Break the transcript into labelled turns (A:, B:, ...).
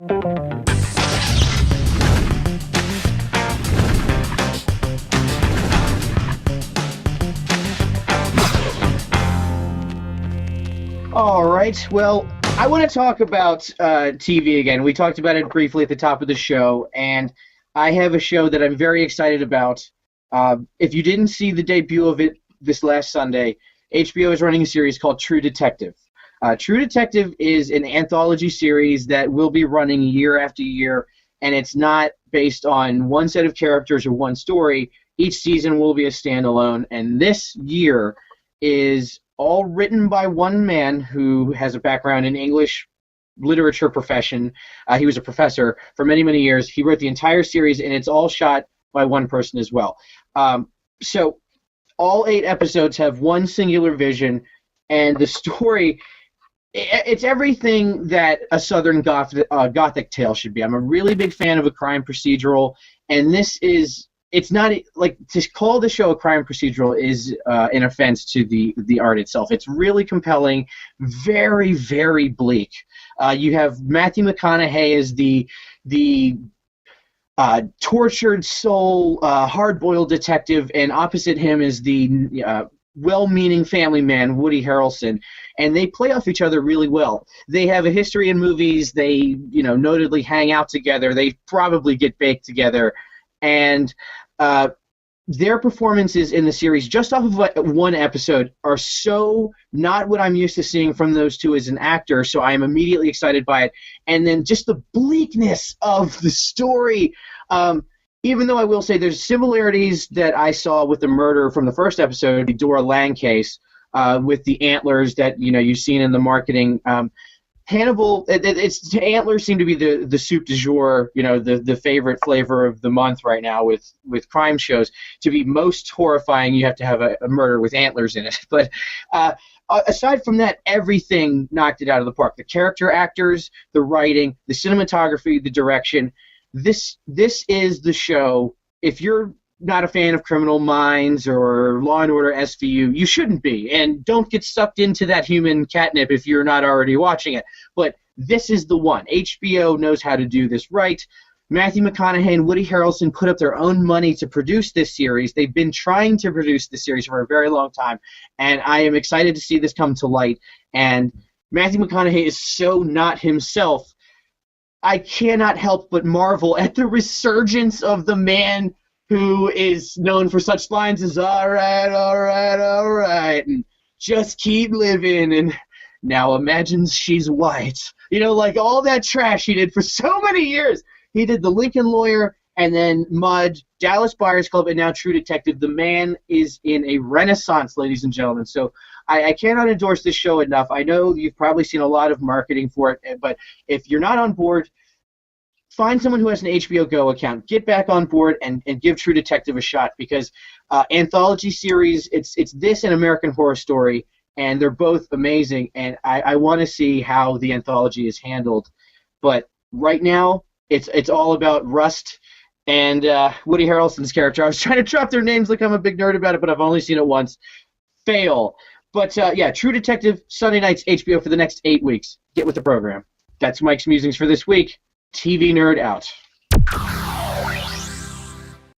A: All right. Well, I want to talk about TV again. We talked about it briefly at the top of the show, and I have a show that I'm very excited about. If you didn't see the debut of it this last Sunday, HBO is running a series called True Detective. True Detective is an anthology series that will be running year after year, and it's not based on one set of characters or one story. Each season will be a standalone, and this year is all written by one man who has a background in English literature profession. He was a professor for many, many years. He wrote the entire series, and it's all shot by one person as well. So all 8 episodes have one singular vision, and the story, it's everything that a Southern Gothic tale should be. I'm a really big fan of a crime procedural, and this is... It's not like to call the show a crime procedural is an offense to the art itself. It's really compelling, very, very bleak. You have Matthew McConaughey as the tortured soul, hard-boiled detective, and opposite him is the well-meaning family man, Woody Harrelson, and they play off each other really well. They have a history in movies. They, notedly hang out together. They probably get baked together, and their performances in the series, just off of one episode, are so not what I'm used to seeing from those two as an actor, so I am immediately excited by it. And then just the bleakness of the story, even though I will say there's similarities that I saw with the murder from the first episode, the Dora Lang case, with the antlers that you've seen in the marketing. Hannibal, antlers seem to be the soup du jour, the favorite flavor of the month right now with crime shows. To be most horrifying, you have to have a murder with antlers in it. But aside from that, everything knocked it out of the park. The character actors, the writing, the cinematography, the direction. This is the show. If you're not a fan of Criminal Minds or Law and Order SVU, you shouldn't be, and don't get sucked into that human catnip if you're not already watching it. But this is the one. HBO knows how to do this right. Matthew McConaughey and Woody Harrelson put up their own money to produce this series. They've been trying to produce this series for a very long time, and I am excited to see this come to light. And Matthew McConaughey is so not himself. I cannot help but marvel at the resurgence of the man who is known for such lines as all right, and just keep living, and now imagines she's white. Like all that trash he did for so many years. He did The Lincoln Lawyer, and then Mud, Dallas Buyers Club, and now True Detective. The man is in a renaissance, ladies and gentlemen. So I cannot endorse this show enough. I know you've probably seen a lot of marketing for it, but if you're not on board, find someone who has an HBO Go account. Get back on board and give True Detective a shot, because anthology series, it's this and American Horror Story, and they're both amazing, and I want to see how the anthology is handled. But right now, it's all about Rust and Woody Harrelson's character. I was trying to drop their names like I'm a big nerd about it, but I've only seen it once. Fail. But yeah, True Detective, Sunday nights, HBO for the next 8 weeks. Get with the program. That's Mike's Musings for this week. TV nerd out.